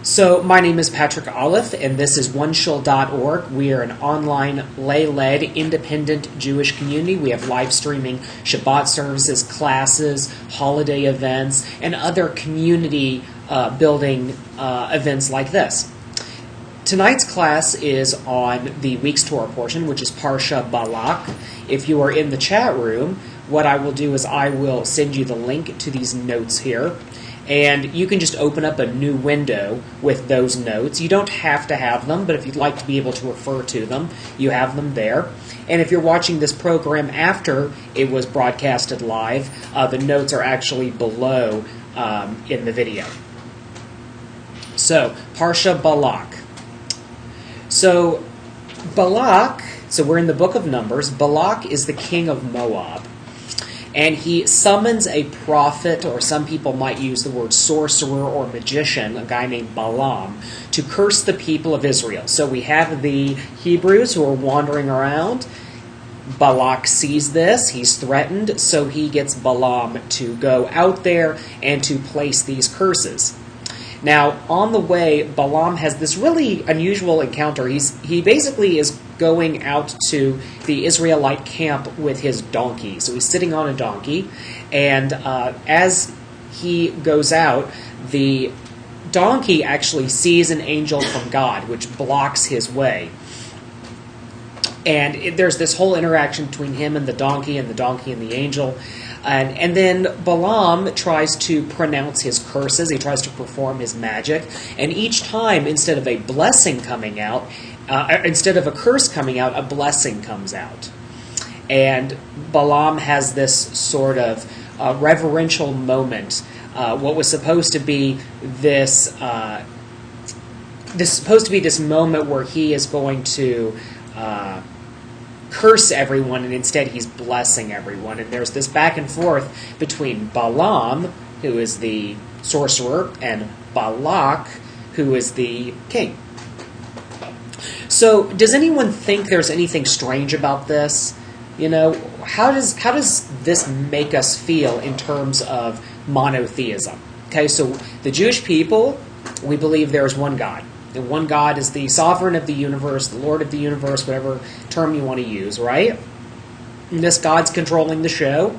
So my name is Patrick Olive, and this is oneshul.org. We are an online, lay-led, independent Jewish community. We have live streaming Shabbat services, classes, holiday events, and other community building events like this. Tonight's class is on the week's Torah portion, which is Parshat Balak. If you are in the chat room, what I will do is I will send you the link to these notes here. And you can just open up a new window with those notes. You don't have to have them, but if you'd like to be able to refer to them, you have them there. And if you're watching this program after it was broadcasted live, the notes are actually below in the video. So, Parsha Balak. So, Balak, so we're in the book of Numbers. Balak is the king of Moab. And he summons a prophet, or some people might use the word sorcerer or magician, a guy named Balaam, to curse the people of Israel. So we have the Hebrews who are wandering around. Balak sees this, he's threatened, so he gets Balaam to go out there and to place these curses. Now, on the way, Balaam has this really unusual encounter. He basically is going out to the Israelite camp with his donkey. So he's sitting on a donkey, and as he goes out, the donkey actually sees an angel from God, which blocks his way. And there's this whole interaction between him and the donkey and the angel. And then Balaam tries to pronounce his curses. He tries to perform his magic. And each time, instead of a blessing coming out, instead of a curse coming out, a blessing comes out. And Balaam has this sort of reverential moment. What was supposed to be this moment where he is going to curse everyone, and instead he's blessing everyone. And there's this back and forth between Balaam, who is the sorcerer, and Balak, who is the king. So, does anyone think there's anything strange about this? You know, how does this make us feel in terms of monotheism? Okay, so the Jewish people, we believe there is one God. And one God is the sovereign of the universe, the Lord of the universe, whatever term you want to use, right? And this God's controlling the show.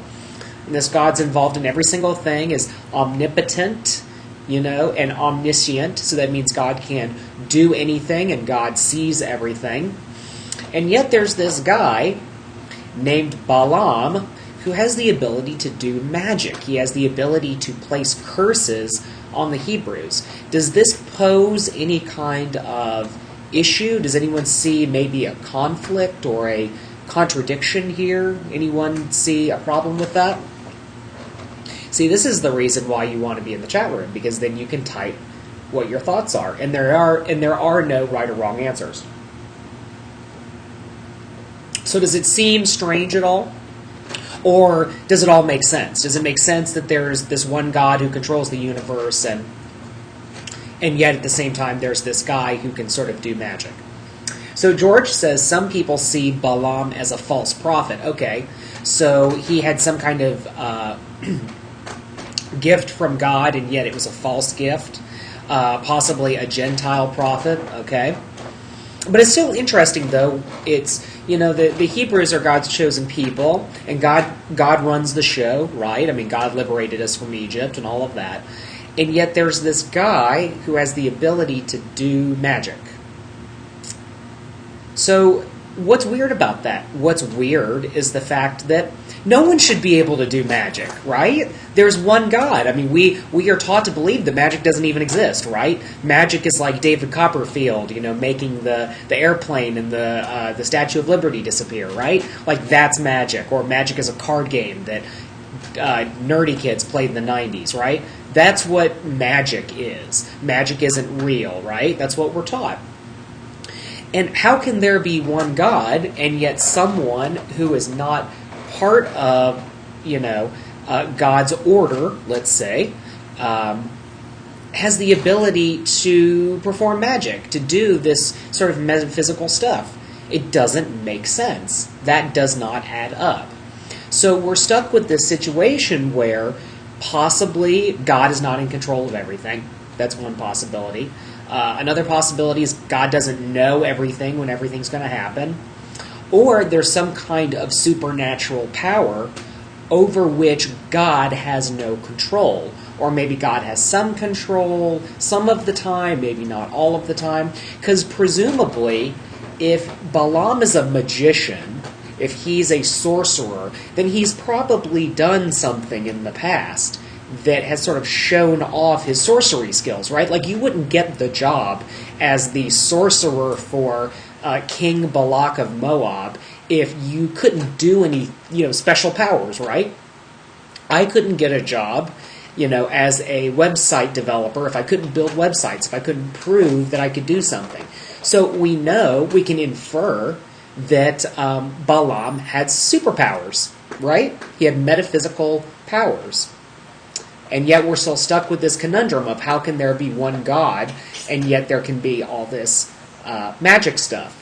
And this God's involved in every single thing, is omnipotent, and omniscient. So that means God can do anything and God sees everything. And yet there's this guy named Balaam who has the ability to do magic. He has the ability to place curses on the Hebrews. Does this pose any kind of issue? Does anyone see maybe a conflict or a contradiction here? Anyone see a problem with that? See, this is the reason why you want to be in the chat room, because then you can type what your thoughts are, and there are no right or wrong answers. So does it seem strange at all? Or does it all make sense? Does it make sense that there's this one God who controls the universe, and yet at the same time there's this guy who can sort of do magic? So George says some people see Balaam as a false prophet. Okay, so he had some kind of gift from God, and yet it was a false gift. Possibly a Gentile prophet, okay? But it's still interesting, though. It's, the Hebrews are God's chosen people, and God runs the show, right? I mean, God liberated us from Egypt and all of that. And yet there's this guy who has the ability to do magic. So what's weird about that? What's weird is the fact that no one should be able to do magic, right? There's one God. I mean, we are taught to believe that magic doesn't even exist, right? Magic is like David Copperfield, making the airplane and the Statue of Liberty disappear, right? Like, that's magic. Or magic is a card game that nerdy kids played in the 90s, right? That's what magic is. Magic isn't real, right? That's what we're taught. And how can there be one God and yet someone who is not part of, God's order, let's say, has the ability to perform magic, to do this sort of metaphysical stuff? It doesn't make sense. That does not add up. So we're stuck with this situation where possibly God is not in control of everything. That's one possibility. Another possibility is God doesn't know everything when everything's going to happen. Or there's some kind of supernatural power over which God has no control. Or maybe God has some control some of the time, maybe not all of the time. Because presumably, if Balaam is a magician, if he's a sorcerer, then he's probably done something in the past that has sort of shown off his sorcery skills, right? Like, you wouldn't get the job as the sorcerer for King Balak of Moab if you couldn't do any, special powers, right? I couldn't get a job, as a website developer if I couldn't build websites, if I couldn't prove that I could do something. So we can infer that Balaam had superpowers, right? He had metaphysical powers. And yet we're still stuck with this conundrum of how can there be one God, and yet there can be all this magic stuff.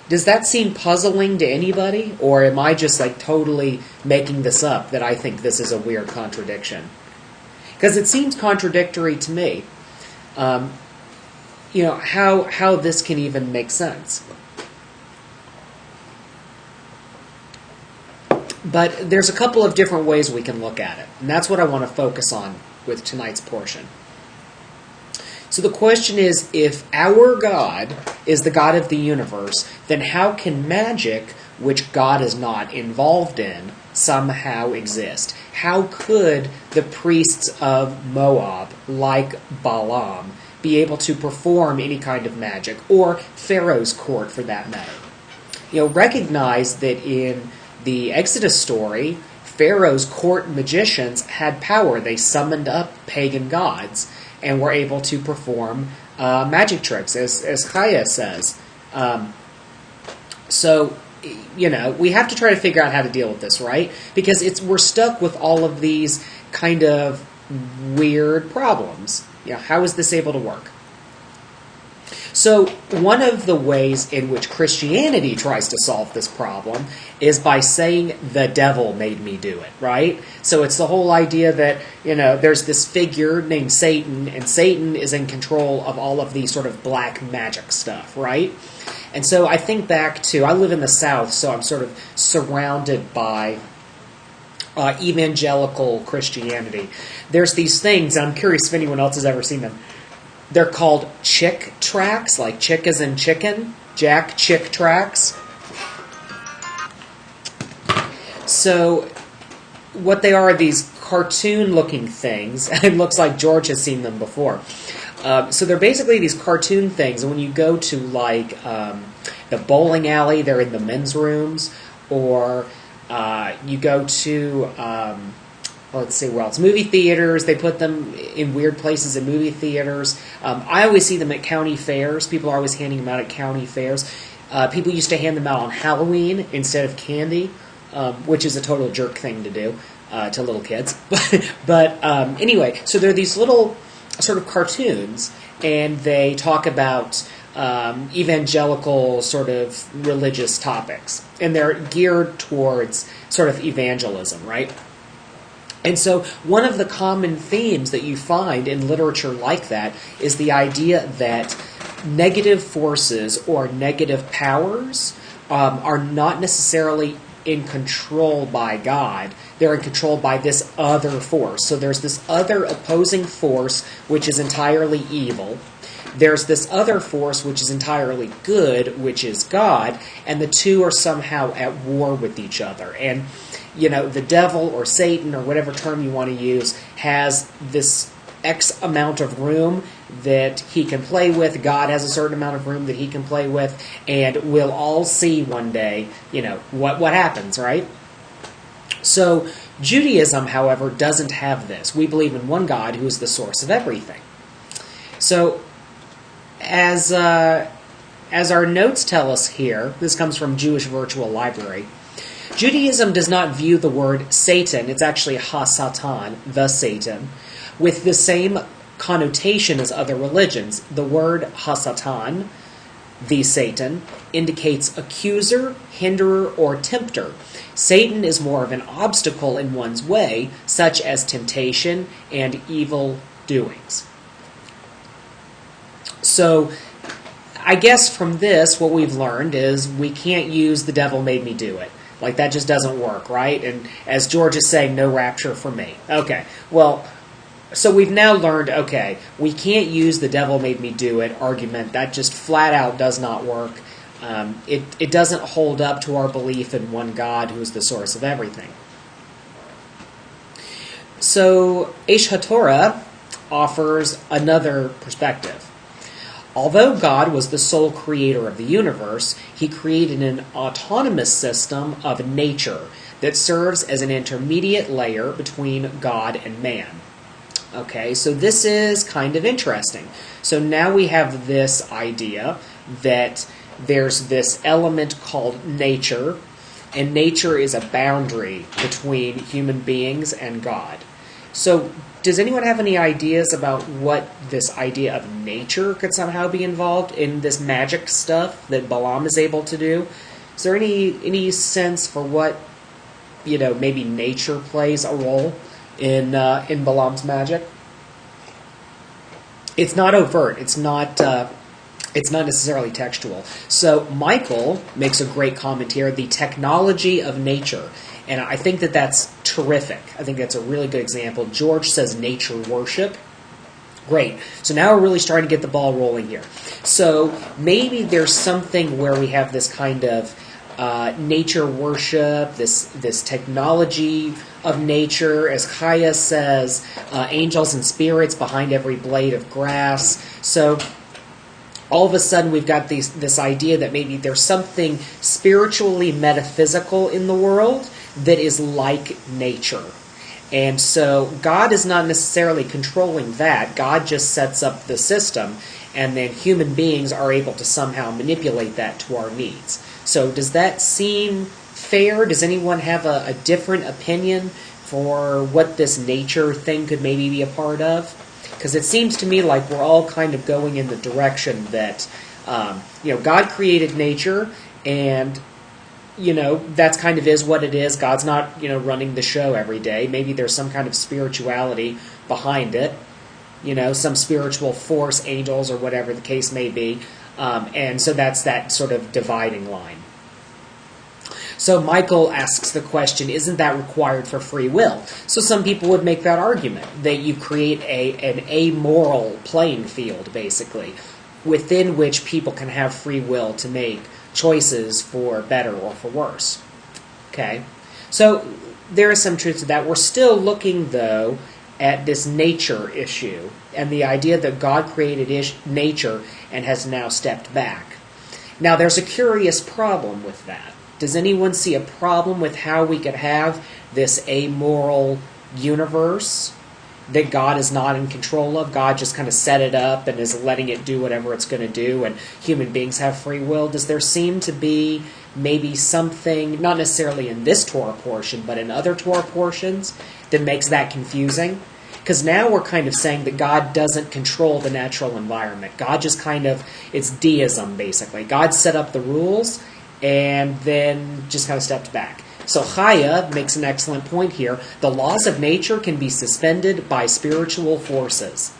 Does that seem puzzling to anybody? Or am I just totally making this up, that I think this is a weird contradiction? Because it seems contradictory to me. How this can even make sense. But there's a couple of different ways we can look at it. And that's what I want to focus on with tonight's portion. So the question is, if our God is the God of the universe, then how can magic, which God is not involved in, somehow exist? How could the priests of Moab, like Balaam, be able to perform any kind of magic? Or Pharaoh's court, for that matter? Recognize that in the Exodus story, Pharaoh's court magicians had power. They summoned up pagan gods and were able to perform magic tricks, as Chaya says. So, we have to try to figure out how to deal with this, right? Because we're stuck with all of these kind of weird problems. How is this able to work? So one of the ways in which Christianity tries to solve this problem is by saying the devil made me do it, right? So it's the whole idea that, there's this figure named Satan, and Satan is in control of all of these sort of black magic stuff, right? And so I think back to, I live in the South, so I'm sort of surrounded by evangelical Christianity. There's these things, and I'm curious if anyone else has ever seen them. They're called chick tracts, like chick as in chicken, Jack Chick tracts. So what they are these cartoon-looking things, and it looks like George has seen them before. So they're basically these cartoon things, and when you go to the bowling alley, they're in the men's rooms, or you go to let's see where else. Movie theaters, they put them in weird places in movie theaters. I always see them at county fairs. People are always handing them out at county fairs. People used to hand them out on Halloween instead of candy, which is a total jerk thing to do to little kids. But anyway, so they're these little sort of cartoons, and they talk about evangelical sort of religious topics. And they're geared towards sort of evangelism, right? And so one of the common themes that you find in literature like that is the idea that negative forces or negative powers are not necessarily in control by God. They're in control by this other force. So there's this other opposing force which is entirely evil. There's this other force which is entirely good, which is God, and the two are somehow at war with each other. And the devil or Satan or whatever term you want to use has this X amount of room that he can play with. God has a certain amount of room that he can play with. And we'll all see one day, what happens, right? So Judaism, however, doesn't have this. We believe in one God who is the source of everything. So as our notes tell us here, this comes from Jewish Virtual Library, Judaism does not view the word Satan, it's actually ha-satan, the Satan, with the same connotation as other religions. The word ha-satan, the Satan, indicates accuser, hinderer, or tempter. Satan is more of an obstacle in one's way, such as temptation and evil doings. So I guess from this, what we've learned is we can't use the devil made me do it. Like, that just doesn't work, right? And as George is saying, no rapture for me. Okay, well, so we've now learned, okay, we can't use the devil made me do it argument. That just flat out does not work. It doesn't hold up to our belief in one God who is the source of everything. So Aish HaTorah offers another perspective. Although God was the sole creator of the universe, he created an autonomous system of nature that serves as an intermediate layer between God and man. Okay, so this is kind of interesting. So now we have this idea that there's this element called nature, and nature is a boundary between human beings and God. So does anyone have any ideas about what this idea of nature could somehow be involved in this magic stuff that Balaam is able to do? Is there any sense for what, maybe nature plays a role in Balaam's magic? It's not overt. It's not necessarily textual. So Michael makes a great comment here, the technology of nature. And I think that that's terrific. I think that's a really good example. George says nature worship. Great. So now we're really starting to get the ball rolling here. So maybe there's something where we have this kind of nature worship, this technology of nature, as Chaya says, angels and spirits behind every blade of grass. So all of a sudden we've got this idea that maybe there's something spiritually metaphysical in the world that is like nature. And so God is not necessarily controlling that. God just sets up the system, and then human beings are able to somehow manipulate that to our needs. So does that seem fair? Does anyone have a different opinion for what this nature thing could maybe be a part of? Because it seems to me like we're all kind of going in the direction that, God created nature, and that's kind of is what it is. God's not, running the show every day. Maybe there's some kind of spirituality behind it, some spiritual force, angels, or whatever the case may be. And so that's that sort of dividing line. So Michael asks the question, isn't that required for free will? So some people would make that argument, that you create an amoral playing field, basically, within which people can have free will to make choices for better or for worse. Okay? So there is some truth to that. We're still looking, though, at this nature issue and the idea that God created nature and has now stepped back. Now, there's a curious problem with that. Does anyone see a problem with how we could have this amoral universe that God is not in control of? God just kind of set it up and is letting it do whatever it's going to do, and human beings have free will. Does there seem to be maybe something, not necessarily in this Torah portion, but in other Torah portions, that makes that confusing? Because now we're kind of saying that God doesn't control the natural environment. God just it's deism, basically. God set up the rules and then just kind of stepped back. So Chaya makes an excellent point here. The laws of nature can be suspended by spiritual forces.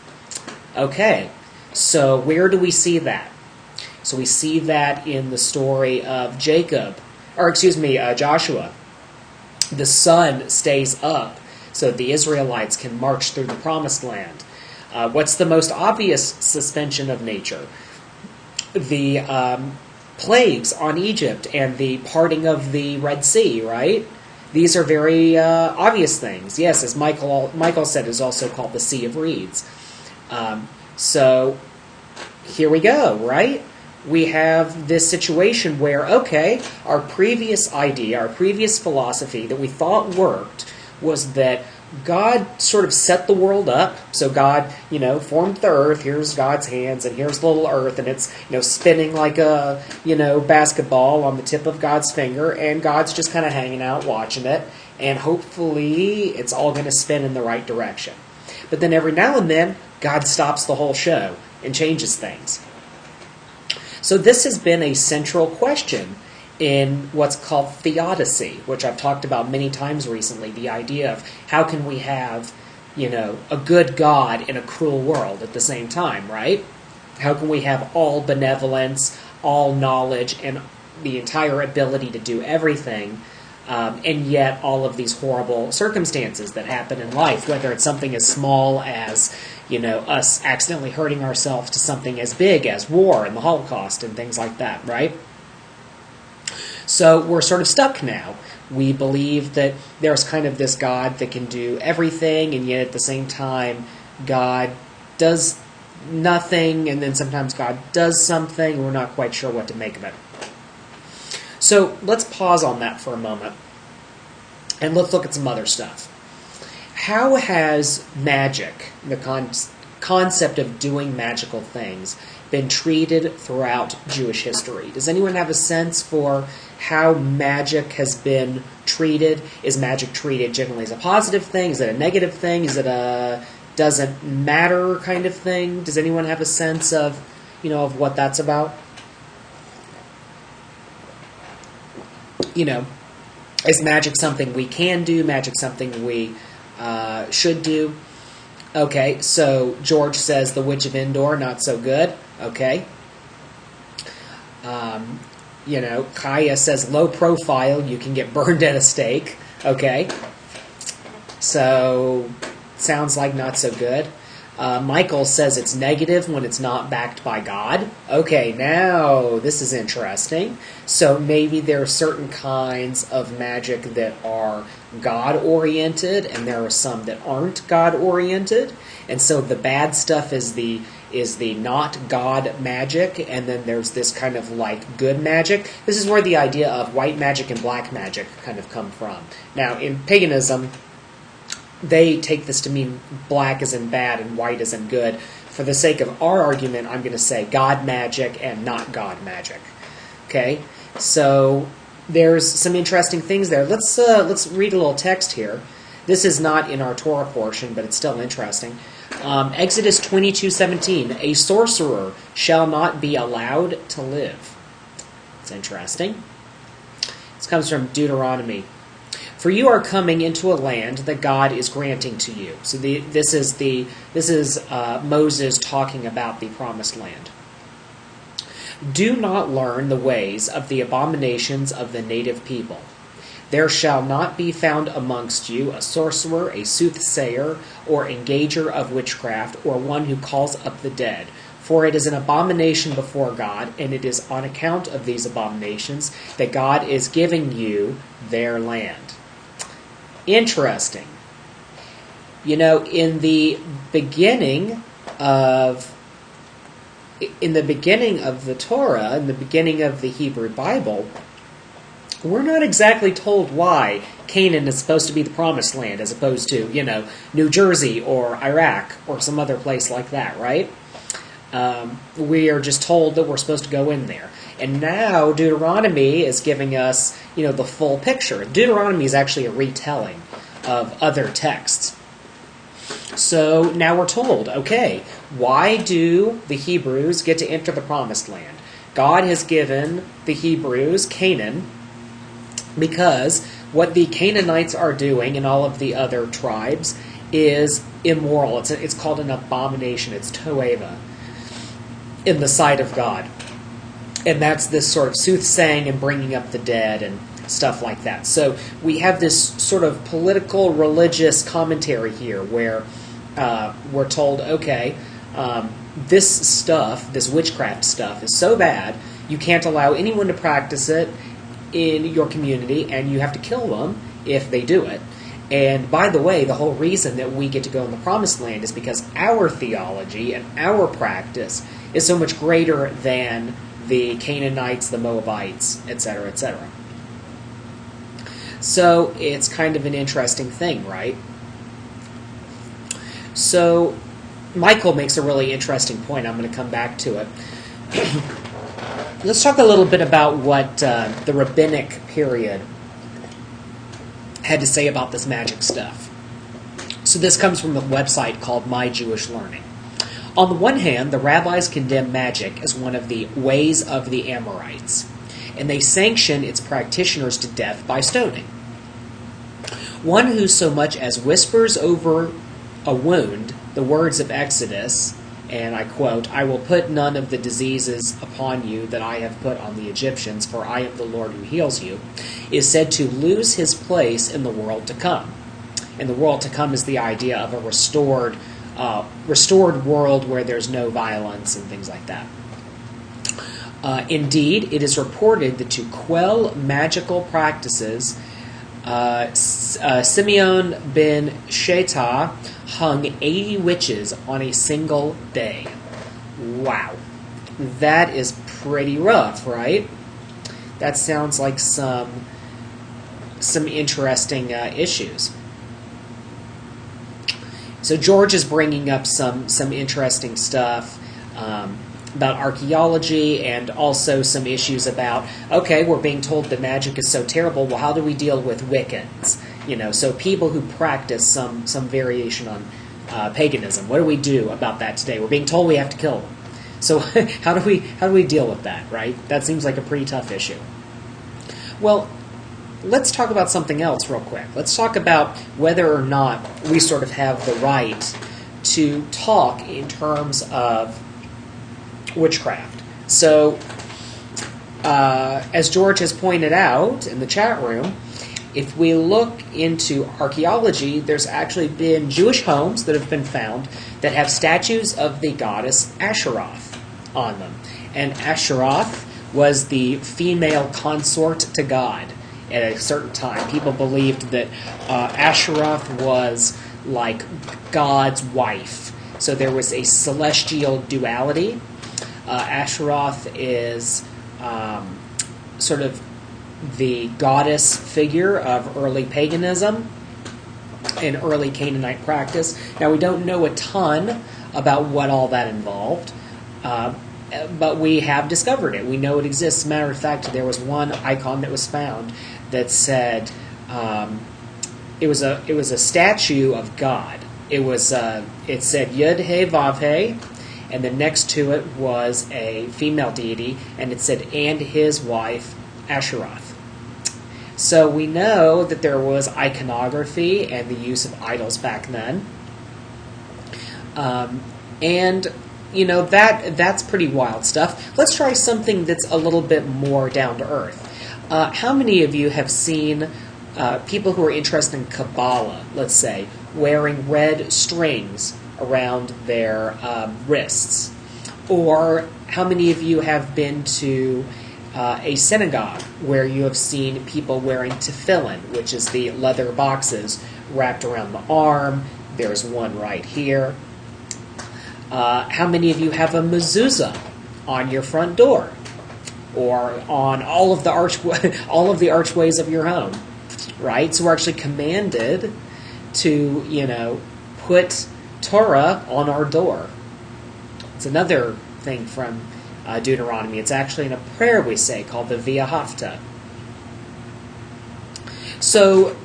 Okay, so where do we see that? So we see that in the story of Joshua. The sun stays up so the Israelites can march through the promised land. What's the most obvious suspension of nature? The plagues on Egypt and the parting of the Red Sea, right? These are very obvious things. Yes, as Michael said, is also called the Sea of Reeds. So here we go, right? We have this situation where, okay, our previous idea, our previous philosophy that we thought worked was that God sort of set the world up. So God, formed the earth. Here's God's hands, and here's the little earth, and it's, spinning like a, basketball on the tip of God's finger, and God's just kind of hanging out watching it, and hopefully it's all going to spin in the right direction. But then every now and then, God stops the whole show and changes things. So this has been a central question in what's called theodicy, which I've talked about many times recently, the idea of how can we have, a good God in a cruel world at the same time, right? How can we have all benevolence, all knowledge, and the entire ability to do everything, and yet all of these horrible circumstances that happen in life, whether it's something as small as, us accidentally hurting ourselves to something as big as war and the Holocaust and things like that, right? So we're sort of stuck now. We believe that there's kind of this God that can do everything, and yet at the same time, God does nothing, and then sometimes God does something, and we're not quite sure what to make of it. So let's pause on that for a moment, and let's look at some other stuff. How has magic, the concept of doing magical things, been treated throughout Jewish history? Does anyone have a sense for how magic has been treated? Is magic treated generally as a positive thing? Is it a negative thing? Is it a doesn't matter kind of thing? Does anyone have a sense of, of what that's about? Is magic something we can do? Magic something we should do? Okay, so George says The Witch of Endor, not so good. Okay. Kaya says low profile, you can get burned at a stake. Okay. So, sounds like not so good. Michael says it's negative when it's not backed by God. Okay, now this is interesting. So maybe there are certain kinds of magic that are God-oriented, and there are some that aren't God-oriented. And so the bad stuff is the not God magic, and then there's this kind of like good magic. This is where the idea of white magic and black magic kind of come from. Now, in paganism, they take this to mean black is in bad and white is in good. For the sake of our argument, I'm going to say God magic and not God magic. Okay? So there's some interesting things there. Let's read a little text here. This is not in our Torah portion, but it's still interesting. Exodus 22:17, a sorcerer shall not be allowed to live. It's interesting. This comes from Deuteronomy. For you are coming into a land that God is granting to you. So this is Moses talking about the promised land. Do not learn the ways of the abominations of the native people. There shall not be found amongst you a sorcerer, a soothsayer, or engager of witchcraft, or one who calls up the dead. For it is an abomination before God, and it is on account of these abominations that God is giving you their land. Interesting. In the beginning of the Torah, in the beginning of the Hebrew Bible, we're not exactly told why Canaan is supposed to be the promised land as opposed to, New Jersey or Iraq or some other place like that, right? We are just told that we're supposed to go in there. And now Deuteronomy is giving us, the full picture. Deuteronomy is actually a retelling of other texts. So now we're told, okay, why do the Hebrews get to enter the promised land? God has given the Hebrews Canaan because what the Canaanites are doing and all of the other tribes is immoral. It's called an abomination. It's toeva in the sight of God. And that's this sort of soothsaying and bringing up the dead and stuff like that. So we have this sort of political, religious commentary here where we're told, okay, this stuff, this witchcraft stuff, is so bad, you can't allow anyone to practice it in your community, and you have to kill them if they do it. And by the way, the whole reason that we get to go in the promised land is because our theology and our practice is so much greater than the Canaanites, the Moabites, etc., etc. So it's kind of an interesting thing, right? So Michael makes a really interesting point. I'm going to come back to it. Let's talk a little bit about what the rabbinic period had to say about this magic stuff. So this comes from a website called My Jewish Learning. On the one hand, the rabbis condemn magic as one of the ways of the Amorites, and they sanction its practitioners to death by stoning. One who so much as whispers over a wound the words of Exodus and I quote, "I will put none of the diseases upon you that I have put on the Egyptians, for I am the Lord who heals you," is said to lose his place in the world to come. And the world to come is the idea of a restored world where there's no violence and things like that. Indeed, it is reported that to quell magical practices, Simeon ben Shetah hung 80 witches on a single day. Wow. That is pretty rough, right? That sounds like some interesting issues. So George is bringing up some interesting stuff about archaeology, and also some issues about, okay, we're being told that magic is so terrible, well, how do we deal with Wiccans? So people who practice some variation on paganism. What do we do about that today? We're being told we have to kill them. So how do we deal with that, right? That seems like a pretty tough issue. Well, let's talk about something else real quick. Let's talk about whether or not we sort of have the right to talk in terms of witchcraft. So, as George has pointed out in the chat room, if we look into archaeology, there's actually been Jewish homes that have been found that have statues of the goddess Asheroth on them. And Asheroth was the female consort to God at a certain time. People believed that Asheroth was like God's wife. So there was a celestial duality. Asheroth is sort of the goddess figure of early paganism and early Canaanite practice. Now, we don't know a ton about what all that involved, but we have discovered it. We know it exists. As a matter of fact, there was one icon that was found that said it was a statue of God. It said Yud He Vav He, and then next to it was a female deity, and it said, and his wife Asheroth. So we know that there was iconography and the use of idols back then. And, that's pretty wild stuff. Let's try something that's a little bit more down to earth. How many of you have seen people who are interested in Kabbalah, let's say, wearing red strings around their wrists? Or how many of you have been to a synagogue where you have seen people wearing tefillin, which is the leather boxes wrapped around the arm? There's one right here. How many of you have a mezuzah on your front door, or on all of the archways of your home? Right? So we're actually commanded to, put Torah on our door. It's another thing from Deuteronomy. It's actually in a prayer we say called the V'ahavta. So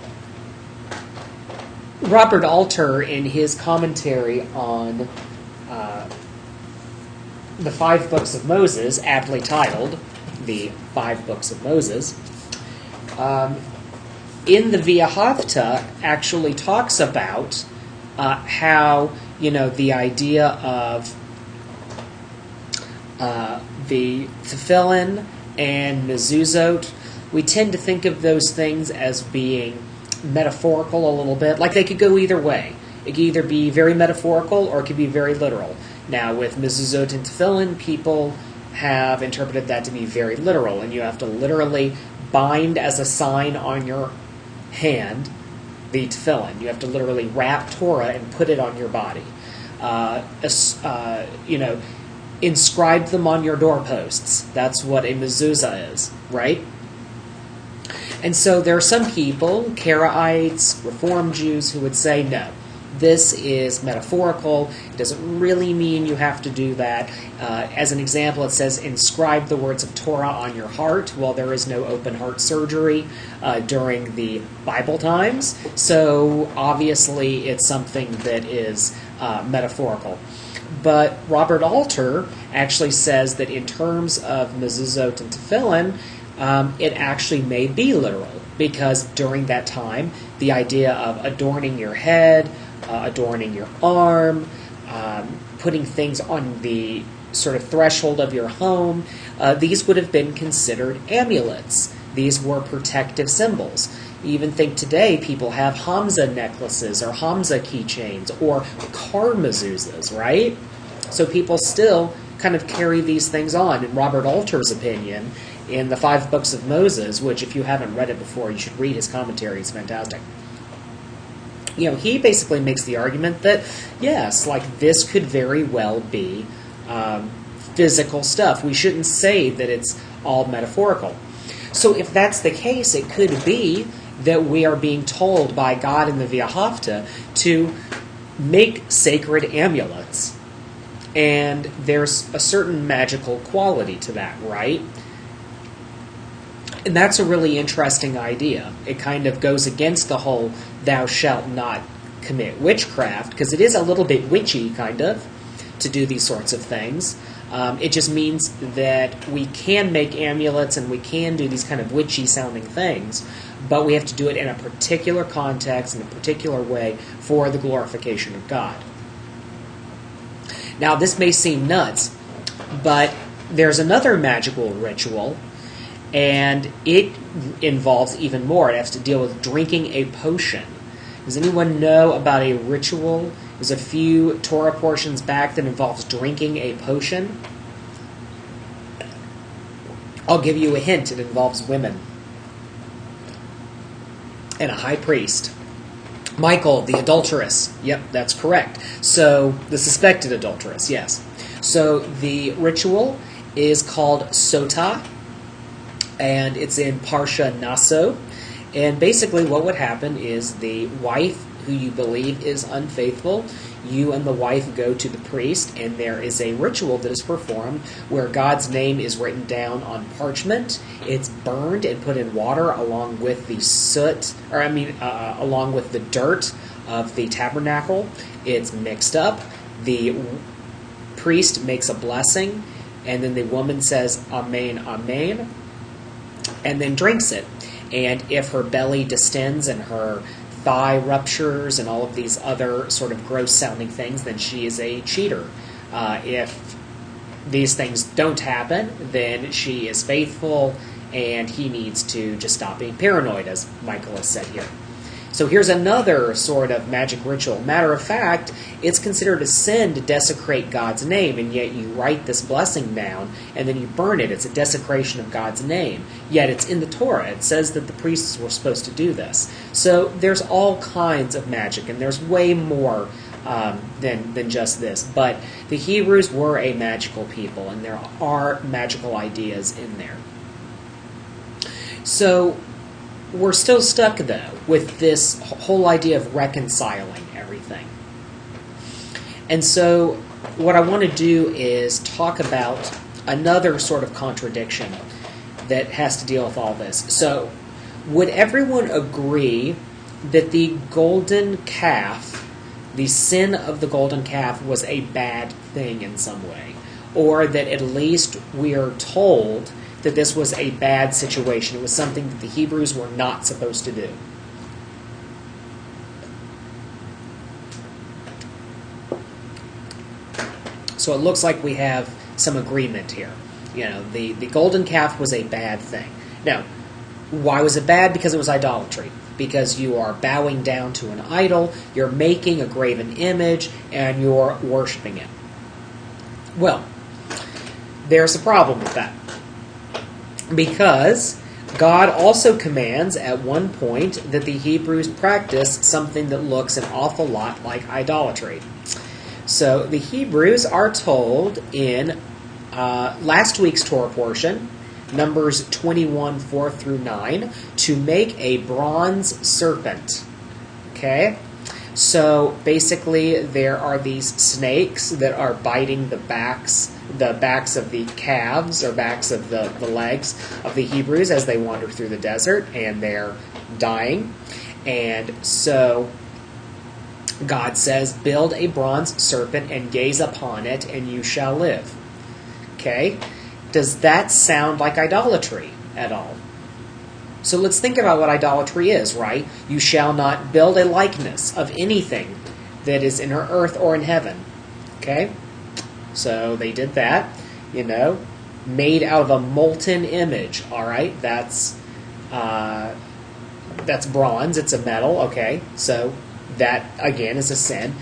Robert Alter, in his commentary on the 5 books of Moses, aptly titled the 5 books of Moses, in the V'ahavta actually talks about how, the idea of the tefillin and mezuzot, we tend to think of those things as being metaphorical a little bit. Like, they could go either way. It could either be very metaphorical or it could be very literal. Now, with mezuzot and tefillin, people have interpreted that to be very literal, and you have to literally bind as a sign on your hand the tefillin. You have to literally wrap Torah and put it on your body. Inscribe them on your doorposts. That's what a mezuzah is, right? And so there are some people, Karaites, Reform Jews, who would say, no, this is metaphorical. It doesn't really mean you have to do that. As an example, it says, inscribe the words of Torah on your heart. Well, there is no open heart surgery during the Bible times, so obviously it's something that is metaphorical. But Robert Alter actually says that in terms of mezuzot and tefillin, it actually may be literal, because during that time, the idea of adorning your head, adorning your arm, putting things on the sort of threshold of your home, these would have been considered amulets. These were protective symbols. You even think today people have Hamza necklaces or Hamza keychains or car mezuzahs, right? So people still kind of carry these things on. In Robert Alter's opinion, in the 5 Books of Moses, which if you haven't read it before, you should read his commentary, it's fantastic. He basically makes the argument that, yes, like this could very well be physical stuff. We shouldn't say that it's all metaphorical. So if that's the case, it could be that we are being told by God in the V'ahavta to make sacred amulets. And there's a certain magical quality to that, right? And that's a really interesting idea. It kind of goes against the whole thou shalt not commit witchcraft, because it is a little bit witchy, kind of, to do these sorts of things. It just means that we can make amulets and we can do these kind of witchy-sounding things, but we have to do it in a particular context, in a particular way, for the glorification of God. Now, this may seem nuts, but there's another magical ritual, and it involves even more. It has to deal with drinking a potion. Does anyone know about a ritual? There's a few Torah portions back that involves drinking a potion. I'll give you a hint. It involves women and a high priest. Michael, the adulteress. Yep, that's correct. So, the suspected adulteress, yes. So, the ritual is called Sotah, and it's in Parshat Naso. And basically what would happen is the wife who you believe is unfaithful, you and the wife go to the priest, and there is a ritual that is performed where God's name is written down on parchment. It's burned and put in water along with the soot, along with the dirt of the tabernacle. It's mixed up. The priest makes a blessing, and then the woman says, Amen, Amen, and then drinks it. And if her belly distends and her thigh ruptures and all of these other sort of gross-sounding things, then she is a cheater. If these things don't happen, then she is faithful, and he needs to just stop being paranoid, as Michael has said here. So here's another sort of magic ritual. Matter of fact, it's considered a sin to desecrate God's name, and yet you write this blessing down, and then you burn it. It's a desecration of God's name. Yet it's in the Torah. It says that the priests were supposed to do this. So there's all kinds of magic, and there's way more than just this. But the Hebrews were a magical people, and there are magical ideas in there. So we're still stuck, though, with this whole idea of reconciling everything. And so what I want to do is talk about another sort of contradiction that has to deal with all this. So would everyone agree that the golden calf, the sin of the golden calf, was a bad thing in some way? Or that at least we are told that this was a bad situation. It was something that the Hebrews were not supposed to do. So it looks like we have some agreement here. The golden calf was a bad thing. Now, why was it bad? Because it was idolatry. Because you are bowing down to an idol, you're making a graven image, and you're worshiping it. Well, there's a problem with that. Because God also commands at one point that the Hebrews practice something that looks an awful lot like idolatry. So the Hebrews are told in last week's Torah portion, Numbers 21, 4 through 9, to make a bronze serpent. Okay? So basically there are these snakes that are biting the backs of the calves, or backs of the legs of the Hebrews as they wander through the desert, and they're dying. And so God says, build a bronze serpent and gaze upon it, and you shall live. Okay? Does that sound like idolatry at all? So let's think about what idolatry is, right? You shall not build a likeness of anything that is in earth or in heaven. Okay? So they did that, made out of a molten image. All right, that's bronze. It's a metal. Okay, so that again is a sin.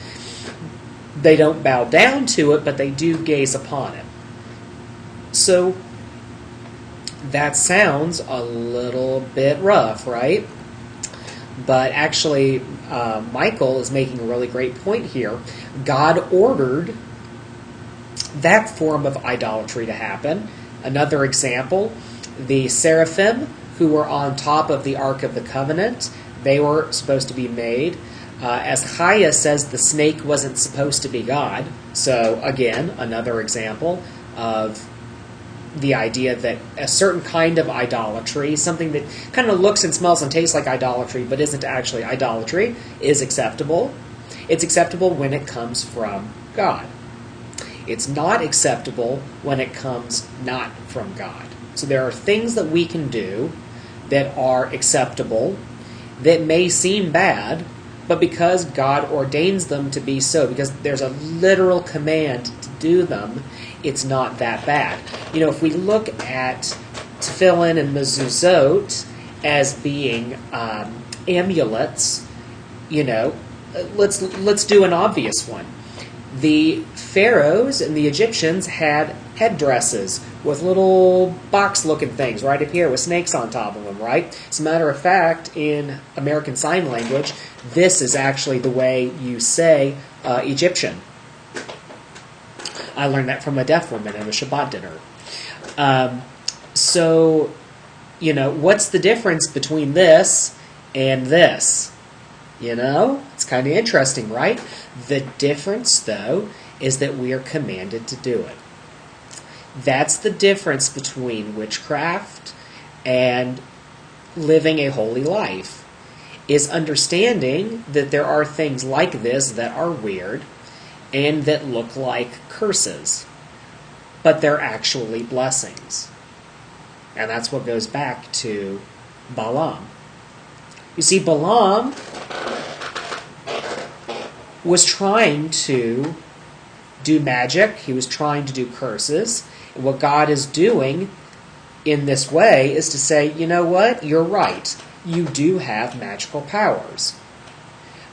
They don't bow down to it, but they do gaze upon it. So that sounds a little bit rough, right? But actually, Michael is making a really great point here. God ordered that form of idolatry to happen. Another example, the seraphim who were on top of the Ark of the Covenant, they were supposed to be made. As Chaya says, the snake wasn't supposed to be God. So again, another example of the idea that a certain kind of idolatry, something that kind of looks and smells and tastes like idolatry but isn't actually idolatry, is acceptable. It's acceptable when it comes from God. It's not acceptable when it comes not from God. So there are things that we can do that are acceptable, that may seem bad, but because God ordains them to be so, because there's a literal command to do them, it's not that bad. If we look at tefillin and mezuzot as being amulets, let's do an obvious one. The pharaohs and the Egyptians had headdresses with little box-looking things right up here with snakes on top of them, right? As a matter of fact, in American Sign Language, this is actually the way you say Egyptian. I learned that from a deaf woman at a Shabbat dinner. So, what's the difference between this and this? It's kind of interesting, right? The difference, though, is that we are commanded to do it. That's the difference between witchcraft and living a holy life, is understanding that there are things like this that are weird and that look like curses, but they're actually blessings. And that's what goes back to Balaam. You see, Balaam was trying to do magic. He was trying to do curses. And what God is doing in this way is to say, you know what? You're right. You do have magical powers.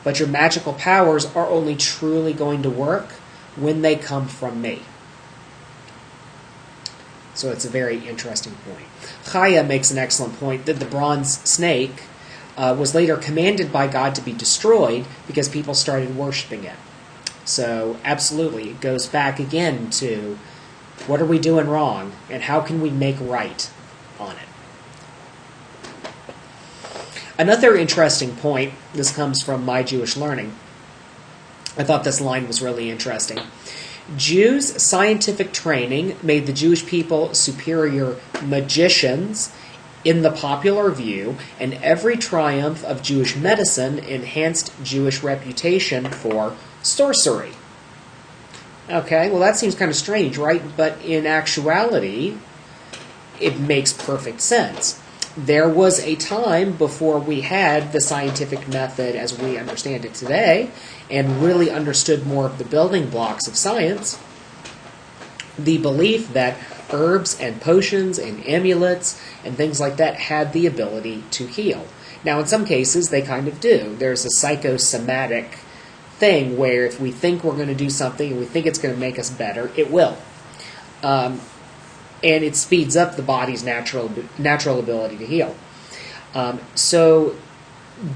But your magical powers are only truly going to work when they come from me. So it's a very interesting point. Chaya makes an excellent point that the bronze snake was later commanded by God to be destroyed because people started worshiping it. So absolutely, it goes back again to what are we doing wrong and how can we make right on it. Another interesting point, this comes from My Jewish Learning. I thought this line was really interesting. Jews' scientific training made the Jewish people superior magicians in the popular view, and every triumph of Jewish medicine enhanced Jewish reputation for sorcery. Okay, well that seems kind of strange, right? But in actuality, it makes perfect sense. There was a time before we had the scientific method as we understand it today, and really understood more of the building blocks of science, the belief that herbs and potions and amulets and things like that had the ability to heal. Now, in some cases, they kind of do. There's a psychosomatic thing where if we think we're going to do something and we think it's going to make us better, it will. And it speeds up the body's natural ability to heal. So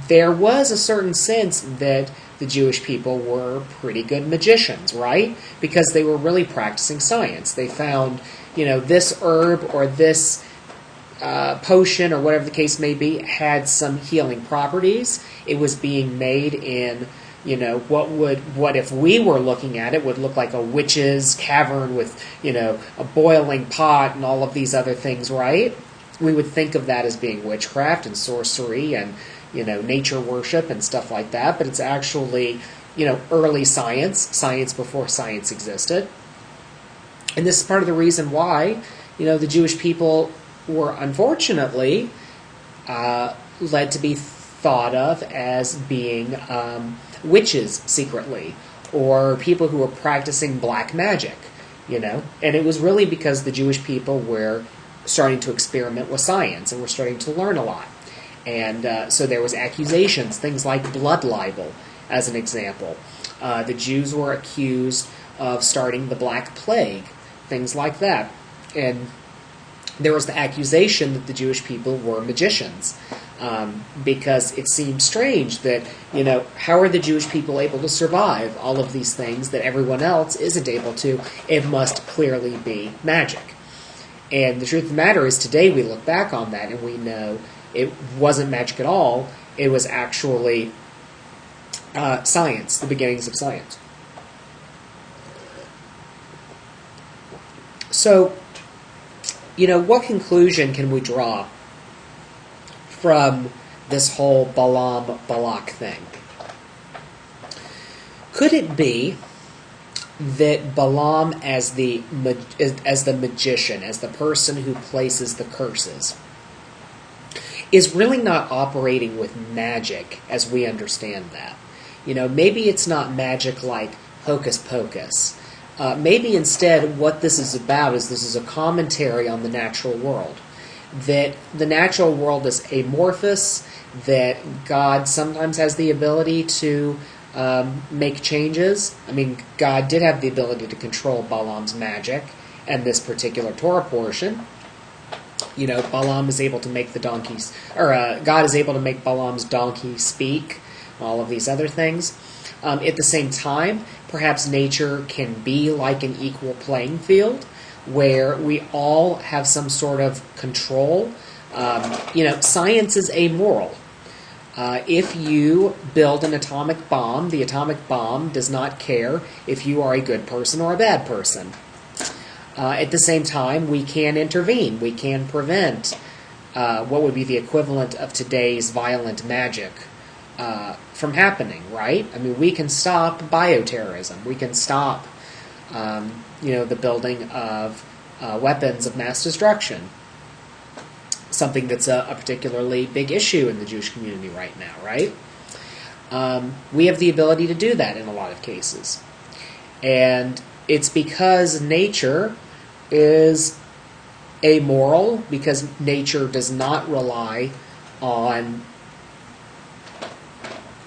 there was a certain sense that the Jewish people were pretty good magicians, right? Because they were really practicing science. They found, this herb or this potion or whatever the case may be had some healing properties. It was being made in, what if we were looking at it would look like a witch's cavern with, a boiling pot and all of these other things, right? We would think of that as being witchcraft and sorcery and, nature worship and stuff like that, but it's actually, early science before science existed. And this is part of the reason why, the Jewish people were unfortunately led to be thought of as being witches secretly, or people who were practicing black magic. And it was really because the Jewish people were starting to experiment with science and were starting to learn a lot. And so there was accusations, things like blood libel, as an example. The Jews were accused of starting the Black Plague, things like that. And there was the accusation that the Jewish people were magicians, because it seemed strange that, how are the Jewish people able to survive all of these things that everyone else isn't able to? It must clearly be magic. And the truth of the matter is, today we look back on that and we know it wasn't magic at all. It was actually science, the beginnings of science. So, what conclusion can we draw from this whole Balak thing? Could it be that Balaam, as the magician, as the person who places the curses, is really not operating with magic as we understand that? Maybe it's not magic like hocus pocus. Maybe instead what this is about is this is a commentary on the natural world. That the natural world is amorphous, that God sometimes has the ability to make changes. I mean, God did have the ability to control Balaam's magic and this particular Torah portion. Balaam is able to make the donkeys, or God is able to make Balaam's donkey speak, all of these other things. At the same time, perhaps nature can be like an equal playing field where we all have some sort of control. Science is amoral. If you build an atomic bomb, the atomic bomb does not care if you are a good person or a bad person. At the same time, we can intervene. We can prevent what would be the equivalent of today's violent magic from happening, right? I mean, we can stop bioterrorism. We can stop, the building of weapons of mass destruction. Something that's a particularly big issue in the Jewish community right now, right? We have the ability to do that in a lot of cases. And it's because nature is amoral, because nature does not rely on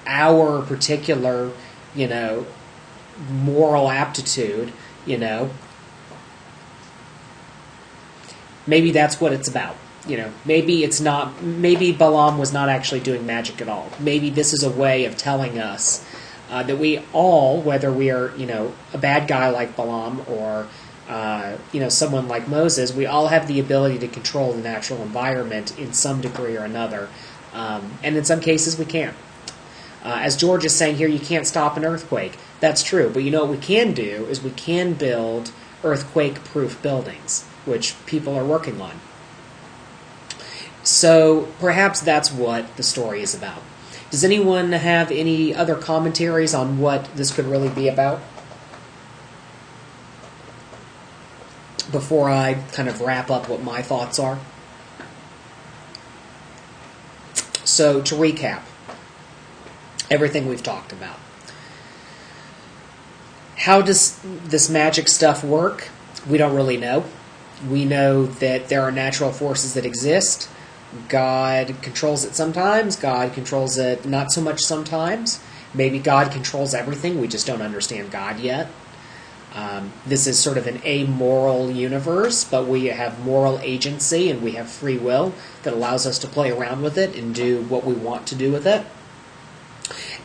our particular, moral aptitude, Maybe that's what it's about. Maybe Balaam was not actually doing magic at all. Maybe this is a way of telling us that we all, whether we are, a bad guy like Balaam or, someone like Moses, we all have the ability to control the natural environment in some degree or another. And in some cases we can't. As George is saying here, you can't stop an earthquake. That's true. But what we can do is we can build earthquake-proof buildings, which people are working on. So perhaps that's what the story is about. Does anyone have any other commentaries on what this could really be about? Before I kind of wrap up what my thoughts are. So to recap everything we've talked about. How does this magic stuff work? We don't really know. We know that there are natural forces that exist. God controls it sometimes. God controls it not so much sometimes. Maybe God controls everything. We just don't understand God yet. This is sort of an amoral universe, but we have moral agency and we have free will that allows us to play around with it and do what we want to do with it.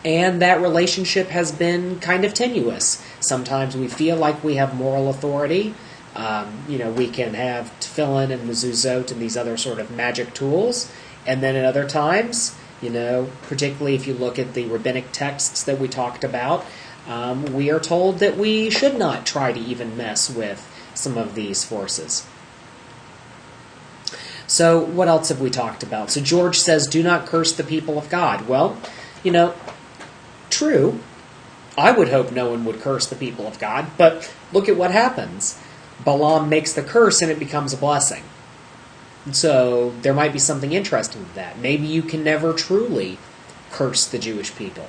And that relationship has been kind of tenuous. Sometimes we feel like we have moral authority. We can have tefillin and mezuzot and these other sort of magic tools. And then at other times, particularly if you look at the rabbinic texts that we talked about, we are told that we should not try to even mess with some of these forces. So what else have we talked about? So George says, do not curse the people of God. Well, true. I would hope no one would curse the people of God, but look at what happens. Balaam makes the curse and it becomes a blessing. So there might be something interesting to that. Maybe you can never truly curse the Jewish people.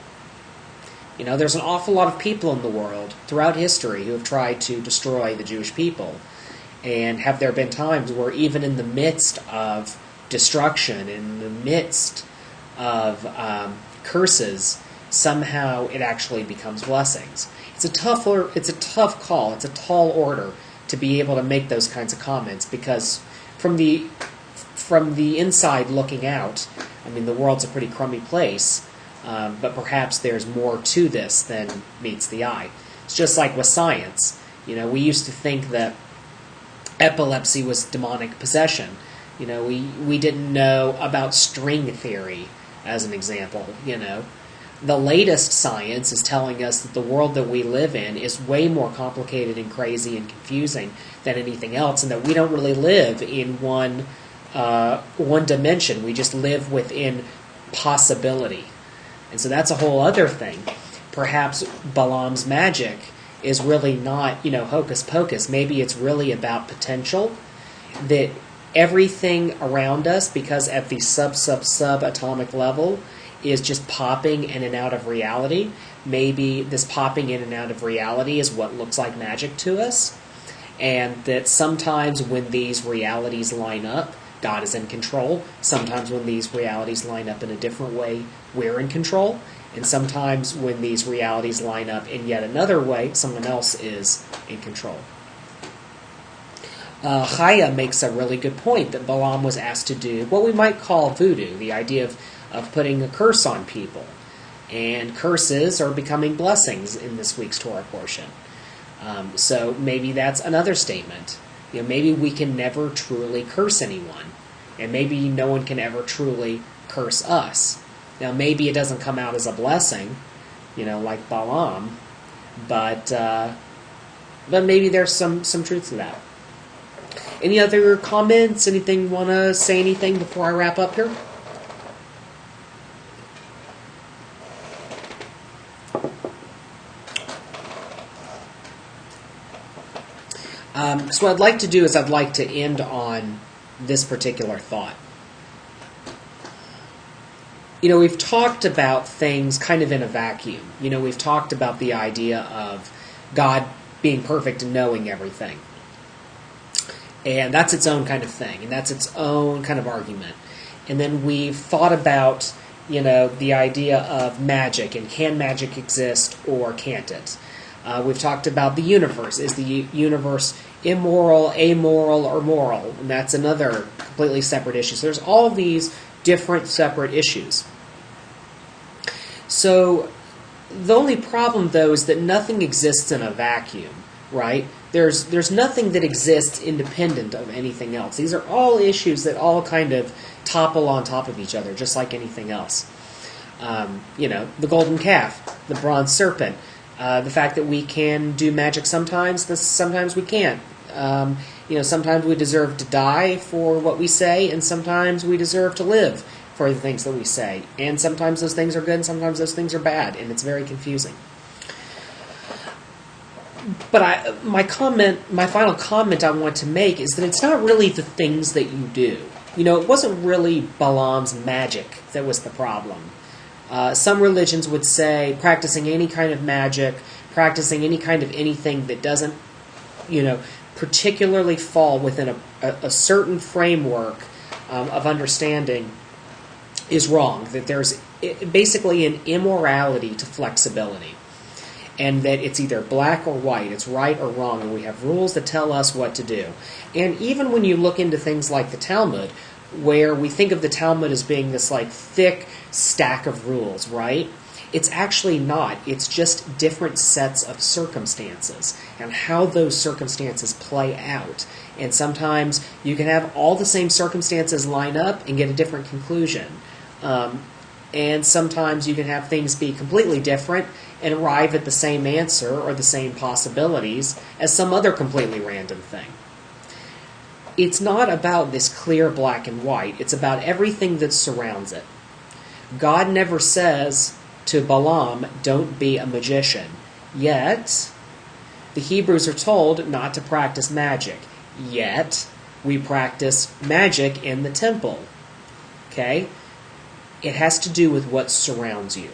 There's an awful lot of people in the world throughout history who have tried to destroy the Jewish people. And have there been times where even in the midst of destruction, in the midst of curses, somehow it actually becomes blessings? It's a tough call. It's a tall order to be able to make those kinds of comments, because from the inside looking out, the world's a pretty crummy place, but perhaps there's more to this than meets the eye. It's just like with science. We used to think that epilepsy was demonic possession. We didn't know about string theory, as an example. The latest science is telling us that the world that we live in is way more complicated and crazy and confusing than anything else, and that we don't really live in one dimension. We just live within possibility. And so that's a whole other thing. Perhaps Balaam's magic is really not, hocus pocus. Maybe it's really about potential, that everything around us, because at the sub-atomic level, is just popping in and out of reality. Maybe this popping in and out of reality is what looks like magic to us, and that sometimes when these realities line up, God is in control. Sometimes when these realities line up in a different way, we're in control. And sometimes when these realities line up in yet another way, someone else is in control. Chaya makes a really good point that Balaam was asked to do what we might call voodoo, the idea of putting a curse on people. And curses are becoming blessings in this week's Torah portion. So maybe that's another statement. Maybe we can never truly curse anyone. And maybe no one can ever truly curse us. Now, maybe it doesn't come out as a blessing, like Balaam, but maybe there's some truth to that. Any other comments? Anything, want to say anything before I wrap up here? So what I'd like to do is I'd like to end on this particular thought. We've talked about things kind of in a vacuum. We've talked about the idea of God being perfect and knowing everything. And that's its own kind of thing, and that's its own kind of argument. And then we've thought about, the idea of magic, and can magic exist or can't it? We've talked about the universe. Is the universe immoral, amoral, or moral? And that's another completely separate issue. So there's all of these different separate issues. So the only problem, though, is that nothing exists in a vacuum, right? There's nothing that exists independent of anything else. These are all issues that all kind of topple on top of each other, just like anything else. The golden calf, the bronze serpent, the fact that we can do magic sometimes we can't. Sometimes we deserve to die for what we say, and sometimes we deserve to live for the things that we say. And sometimes those things are good, and sometimes those things are bad, and it's very confusing. But my final comment I want to make is that it's not really the things that you do. It wasn't really Balaam's magic that was the problem. Some religions would say practicing any kind of magic, practicing any kind of anything that doesn't, particularly fall within a certain framework of understanding is wrong. That there's basically an immorality to flexibility. And that it's either black or white, it's right or wrong, and we have rules that tell us what to do. And even when you look into things like the Talmud, where we think of the Talmud as being this thick stack of rules, right? It's actually not. It's just different sets of circumstances and how those circumstances play out. And sometimes you can have all the same circumstances line up and get a different conclusion. And sometimes you can have things be completely different and arrive at the same answer or the same possibilities as some other completely random thing. It's not about this clear black and white. It's about everything that surrounds it. God never says to Balaam, don't be a magician. Yet, the Hebrews are told not to practice magic. Yet, we practice magic in the temple. Okay? It has to do with what surrounds you.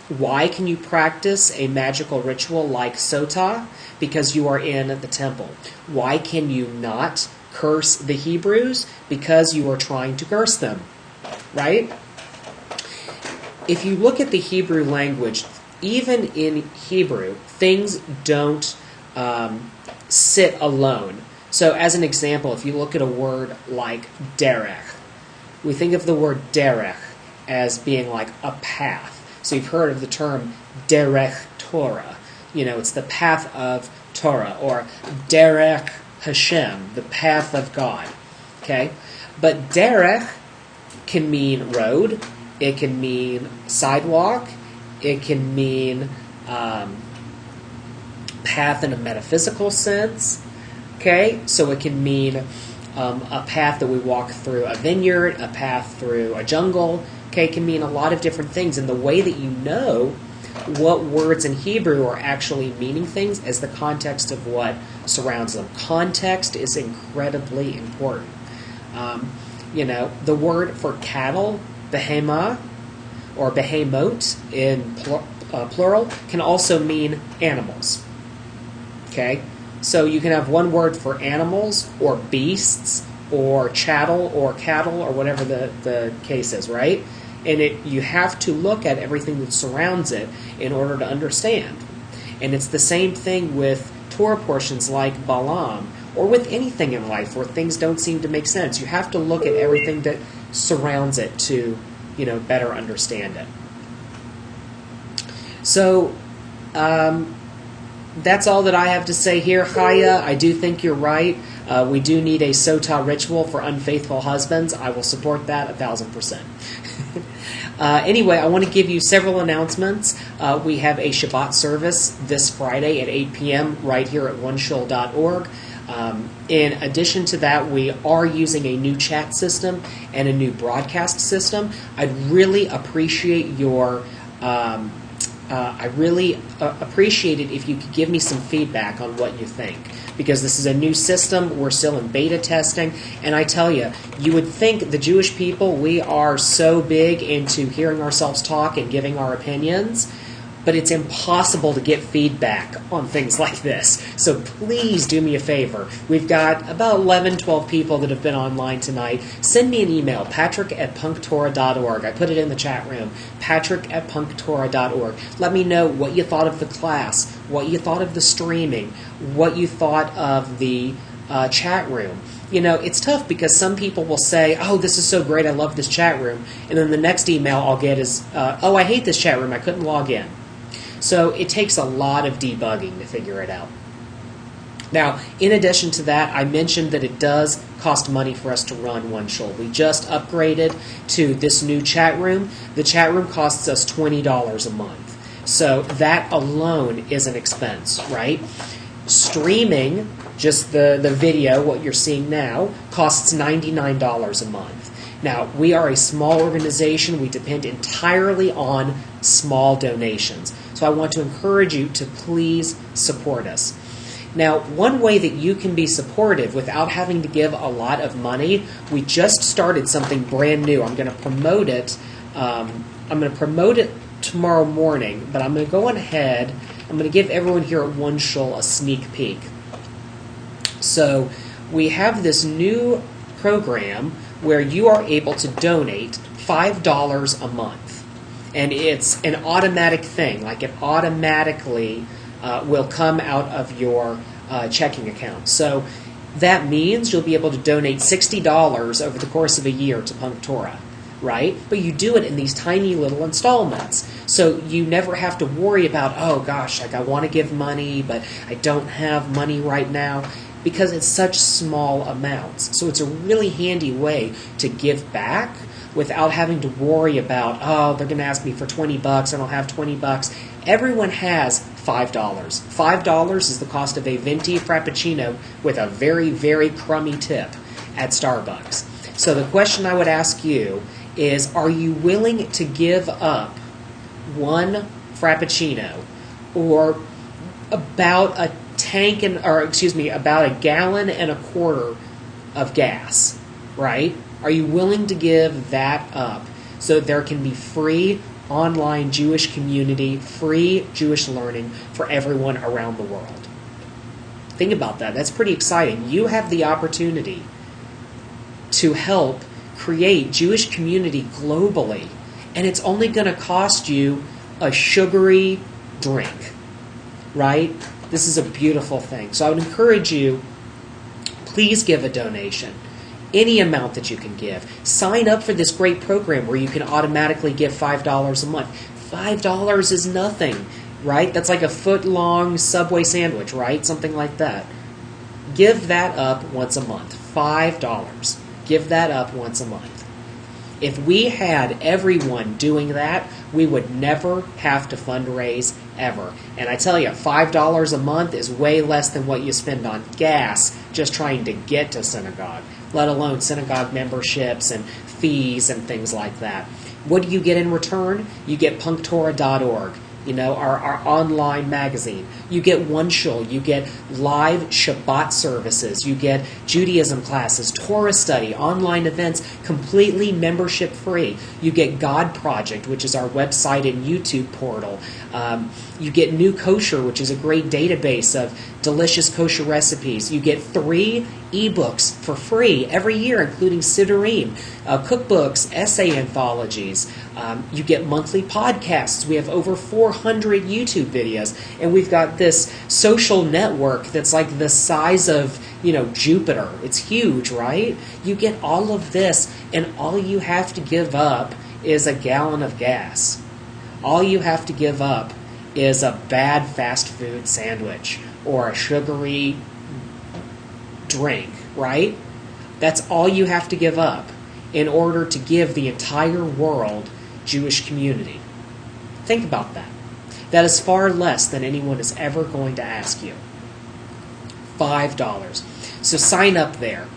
Why can you practice a magical ritual like sotah? Because you are in the temple. Why can you not curse the Hebrews? Because you are trying to curse them, right? If you look at the Hebrew language, even in Hebrew, things don't sit alone. So as an example, if you look at a word like derech, we think of the word derech as being like a path. So you've heard of the term derech Torah. It's the path of Torah, or derech Hashem, the path of God. Okay? But derech can mean road, it can mean sidewalk, it can mean path in a metaphysical sense. Okay? So it can mean a path that we walk through a vineyard, a path through a jungle. Okay? It can mean a lot of different things. And the way that you know what words in Hebrew are actually meaning things is the context of what surrounds them. Context is incredibly important. The word for cattle, behemah, or behemot in plural, can also mean animals. Okay? So you can have one word for animals, or beasts, or chattel, or cattle, or whatever the case is, right? And you have to look at everything that surrounds it in order to understand. And it's the same thing with Torah portions like Balaam, or with anything in life where things don't seem to make sense. You have to look at everything that surrounds it to, better understand it. So, that's all that I have to say here. Chaya, I do think you're right. We do need a sotah ritual for unfaithful husbands. I will support that 1,000%. Anyway, I want to give you several announcements. We have a Shabbat service this Friday at 8 p.m. right here at oneshul.org. In addition to that, we are using a new chat system and a new broadcast system. I'd really appreciate your... appreciate it if you could give me some feedback on what you think, because this is a new system. We're still in beta testing, and I tell you, you would think the Jewish people, we are so big into hearing ourselves talk and giving our opinions, but it's impossible to get feedback on things like this. So please do me a favor. We've got about 11, 12 people that have been online tonight. Send me an email, patrick@punktorah.org. I put it in the chat room, patrick@punktorah.org. Let me know what you thought of the class, what you thought of the streaming, what you thought of the chat room. It's tough because some people will say, oh, this is so great, I love this chat room. And then the next email I'll get is, oh, I hate this chat room, I couldn't log in. So it takes a lot of debugging to figure it out. Now, in addition to that, I mentioned that it does cost money for us to run One Shul. We just upgraded to this new chat room. The chat room costs us $20 a month. So that alone is an expense, right? Streaming, just the video, what you're seeing now, costs $99 a month. Now, we are a small organization. We depend entirely on small donations. So I want to encourage you to please support us. Now, one way that you can be supportive without having to give a lot of money, we just started something brand new. I'm going to promote it. Tomorrow morning, but I'm going to go ahead. I'm going to give everyone here at One Shul a sneak peek. So we have this new program where you are able to donate $5 a month. And it's an automatic thing, like it automatically will come out of your checking account. So that means you'll be able to donate $60 over the course of a year to PunkTorah, right? But you do it in these tiny little installments. So you never have to worry about, oh gosh, like I want to give money, but I don't have money right now, because it's such small amounts. So it's a really handy way to give back without having to worry about, oh, they're going to ask me for $20, I don't have $20. Everyone has $5. $5 is the cost of a venti frappuccino with a very, very crummy tip at Starbucks. So the question I would ask you is, are you willing to give up one frappuccino or about a about a gallon and a quarter of gas, right? Are you willing to give that up so there can be free online Jewish community, free Jewish learning for everyone around the world. Think about that. That's pretty exciting. You have the opportunity to help create Jewish community globally, and it's only going to cost you a sugary drink, right? This is a beautiful thing. So I would encourage you, please give a donation. Any amount that you can give. Sign up for this great program where you can automatically give $5 a month. $5 is nothing, right? That's like a foot-long Subway sandwich, right? Something like that. Give that up once a month. $5. Give that up once a month. If we had everyone doing that, we would never have to fundraise ever. And I tell you, $5 a month is way less than what you spend on gas just trying to get to synagogue, let alone synagogue memberships and fees and things like that. What do you get in return? You get PunkTorah.org. Our online magazine. You get one shul. You get live Shabbat services. You get Judaism classes, Torah study, online events, completely membership free. You get God Project, which is our website and YouTube portal. You get New Kosher, which is a great database of delicious kosher recipes. You get 3 ebooks for free every year, including Siddurim, cookbooks, essay anthologies. You get monthly podcasts. We have over 400 YouTube videos, and we've got this social network that's like the size of, Jupiter. It's huge, right? You get all of this, and all you have to give up is a gallon of gas. All you have to give up is a bad fast food sandwich or a sugary drink, right? That's all you have to give up in order to give the entire world Jewish community. Think about that. That is far less than anyone is ever going to ask you. $5. So sign up there.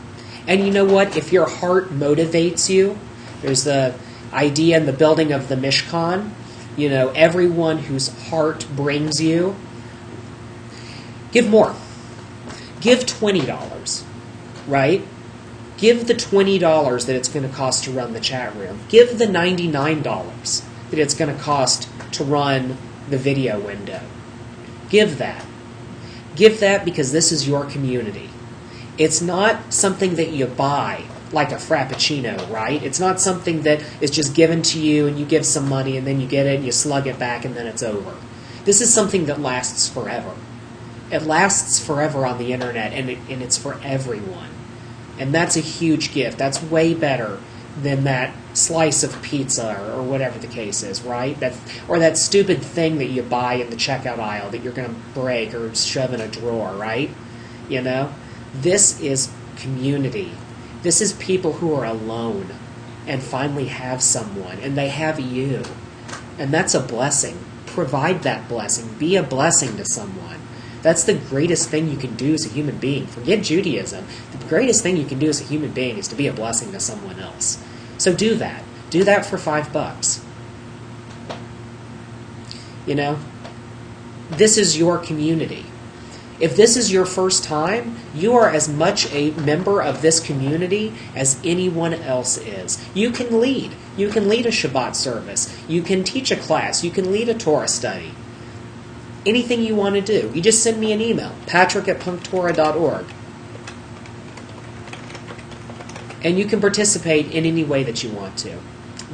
And you know what? If your heart motivates you, there's the idea in the building of the Mishkan, everyone whose heart brings you, give more. Give $20, right? Give the $20 that it's going to cost to run the chat room. Give the $99 that it's going to cost to run the video window. Give that. Give that because this is your community. It's not something that you buy like a Frappuccino, right? It's not something that is just given to you and you give some money and then you get it and you slug it back and then it's over. This is something that lasts forever. It lasts forever on the internet and it's for everyone. And that's a huge gift. That's way better than that slice of pizza or whatever the case is, right? Or that stupid thing that you buy in the checkout aisle that you're going to break or shove in a drawer, right? This is community. This is people who are alone and finally have someone, and they have you. And that's a blessing. Provide that blessing. Be a blessing to someone. That's the greatest thing you can do as a human being. Forget Judaism. The greatest thing you can do as a human being is to be a blessing to someone else. So do that. Do that for $5. This is your community. If this is your first time, you are as much a member of this community as anyone else is. You can lead. You can lead a Shabbat service. You can teach a class. You can lead a Torah study. Anything you want to do. You just send me an email, patrick@punktorah.org. And you can participate in any way that you want to.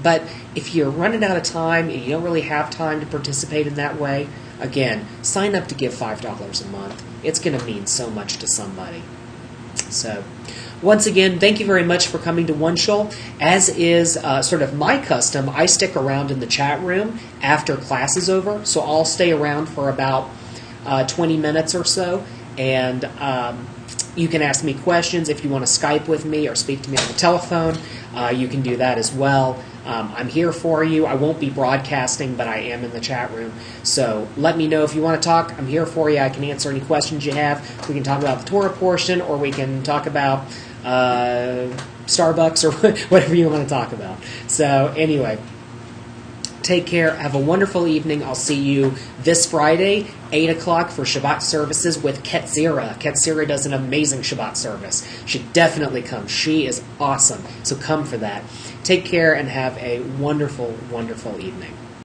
But if you're running out of time and you don't really have time to participate in that way, again, sign up to give $5 a month. It's going to mean so much to somebody. So, once again, thank you very much for coming to One Shul. As is sort of my custom, I stick around in the chat room after class is over. So I'll stay around for about 20 minutes or so. And you can ask me questions. If you want to Skype with me or speak to me on the telephone, you can do that as well. I'm here for you. I won't be broadcasting, but I am in the chat room. So let me know if you want to talk. I'm here for you. I can answer any questions you have. We can talk about the Torah portion, or we can talk about Starbucks or whatever you want to talk about. So anyway, take care. Have a wonderful evening. I'll see you this Friday, 8 o'clock for Shabbat services with Ketzira. Ketzira does an amazing Shabbat service. You should definitely come. She is awesome. So come for that. Take care and have a wonderful, wonderful evening.